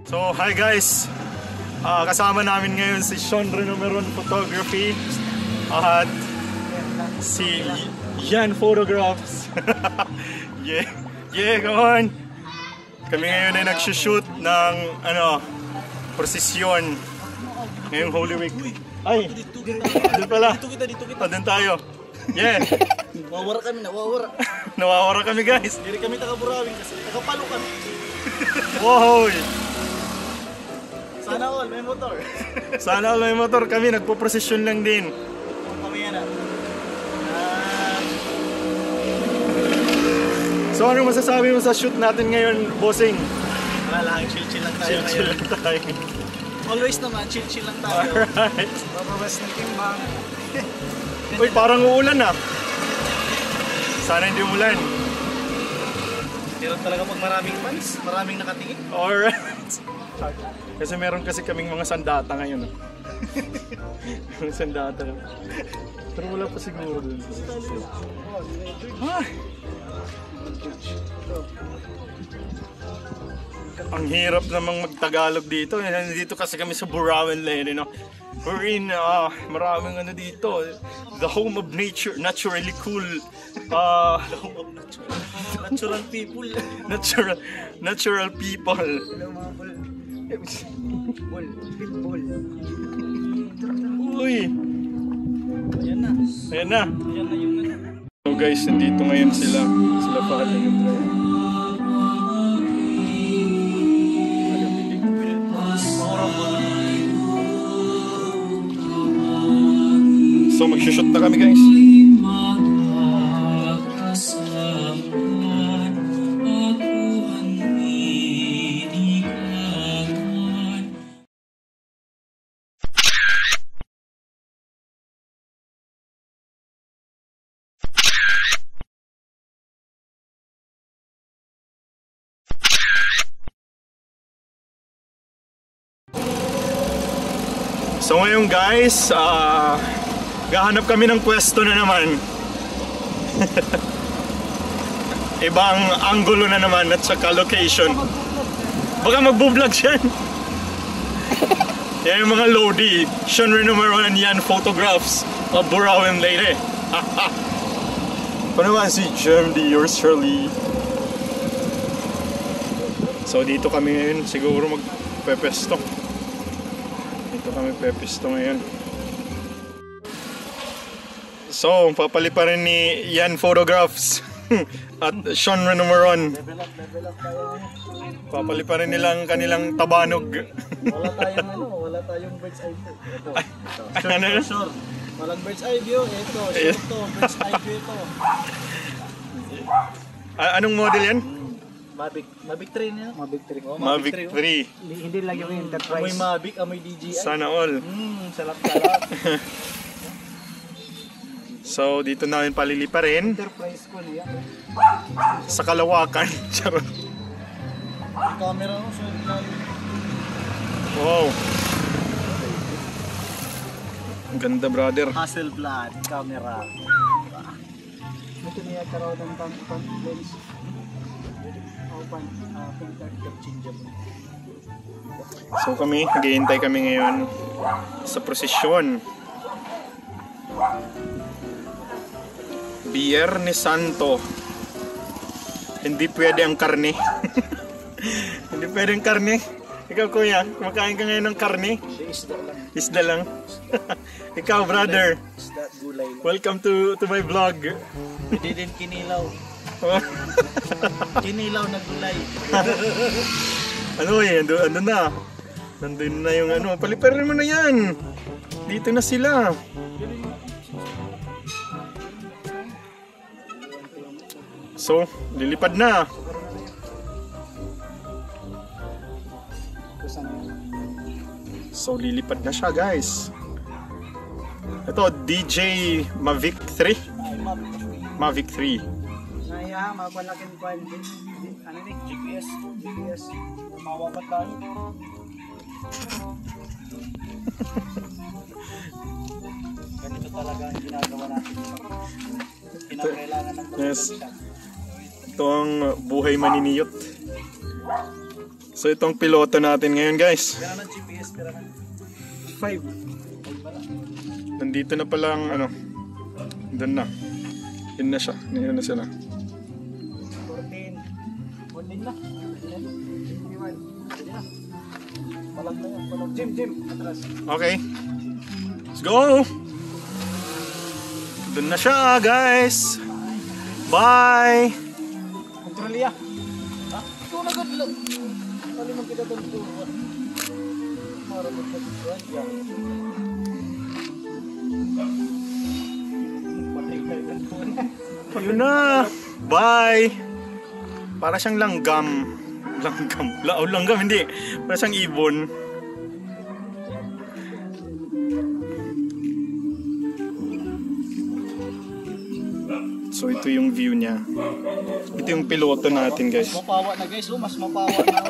So, hi guys! Kasama namin ngayon si Sean Renomeron Photography at si Yan Photographs. Yeah, come on! Kami ngayon ay nagsushoot ng prosesyon ngayong Holy Week. Ay! Doon pala! Dito kita! Doon tayo! Yeah! Nawawara kami, nawawara. Nawawara kami guys! Hindi kami taga-Burawin kasi taga-Palo kami. Wow! Sana all, may motor. Sana all may motor. Kami nagpo-prosesyon lang din. Kami yan So ano masasabi mo sa shoot natin ngayon, bossing? Wala lang, chill-chill lang tayo Chill ngayon. lang tayo. Always naman, chill-chill lang tayo. Alright. Bababas ng timbang. Uy, parang uulan ah. Sana hindi umulan. Meron talaga pag maraming fans, maraming nakatingin. Alright. Kasi meron kasi kaming mga sandata ngayon. Mga sandata. Pero wala pa siguro dun. Ang hirap namang magtagalog dito. Nandito kasi kami sa Burawin Lane, no? We're in maraming dito. The home of nature, naturally cool. The home of nature. Natural people. Natural people. Pitbull. Uy. Ayan na. Ayan na. Ayan na yung So guys, nandito ngayon sila. Sila pala yung So magsushoot na kami guys. So ngayon guys, gahanap kami ng pwesto na naman. Ibang angulo na naman at saka location. Baka magbo-vlog siya. Yan yung mga Lodi, Sean Renomeron and Yan Photographs of Burawin Leyte. Ano naman si GMD, yours truly. So dito kami ngayon, siguro magpepesto. Dito kami pepesto ngayon. So, papali pa rin ni Yan Photographs at Sean Renomeron. level up tayo. Papali pa rin nilang kanilang tabanog. Wala tayong bird's eye view. Ito. Ano? Sure. Walang bird's eye view. Ito, sure to. Bird's eye view ito. Anong model yan? Mavic 3 niya. Mavic 3. Oh, Mavic 3. Hindi lang yung Enterprise. Amoy Mavic, amoy DJI. Sana all. Salap-salap. So, dito namin palilipa rin. Enterprise ko niya. Sa Kalawakan. Charot. Camera mo, so Wow. Ang ganda, brother. Hasselblad camera. Ito niya karoon ng pang lens. So kami, naghihintay kami ngayon sa prosesyon. Biyernes Santo. Hindi pwede ang karne. Hindi pwede ang karne. Ikaw kuya, kumakain ka ngayon ng karne? Isda lang. Ikaw brother. Isda, gulay. Welcome to my vlog. Hindi din kinilaw. Kinilaw na gulay. Ano eh, ano na. Nandun na yung paliparin mo na yan. Dito na sila. So, lilipad na. So, lilipad na siya guys. Ito, DJ Mavic 3. Mavic 3. Naya, mapalaking kwan din. Ano ni? GPS. Mawapat tayo. Ganito talaga ang ginagawa natin. Kinakailangan ng yes. Ito ang buhay maniniyot. So itong piloto natin ngayon guys. Pera ng GPS, pera ng 5. Nandito na pala ang ano. Doon na. Yun na siya. Yun na siya na. 14. 14 na. 21. Pwede na. Palag na yan. Palag. Jim. Atras. Okay. Let's go! Doon na siya guys. Bye! Kontrolya. Ha? Ito na ganda. Kali mo kita doon ito. Marami ka dito. Patay tayo ng phone. Yun na! Bye! Para siyang langgam. Langgam, hindi. Para siyang ibon. So ito yung view niya. Ito yung piloto natin guys. Mapawa na guys. Oh, mas mapawa na.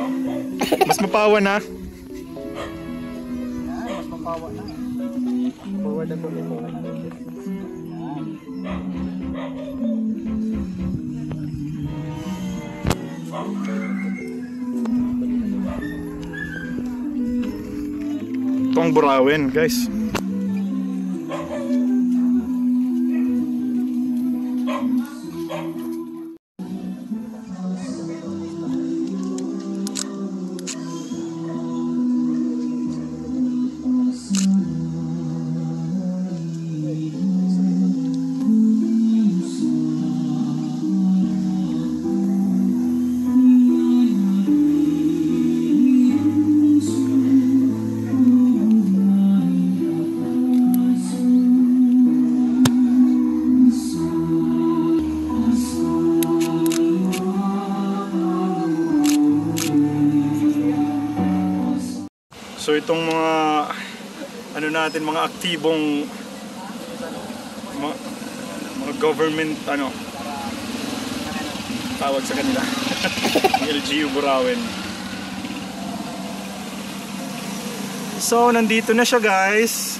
Mas mapawa na. Yan, mas mapawa na. Forward and forward. Itong Burawin guys. So itong mga ano natin, mga aktibong mga government ano tawag sa kanila. LGU Burawin. So nandito na siya guys.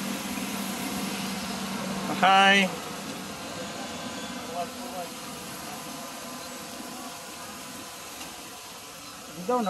Hi. Hindi daw,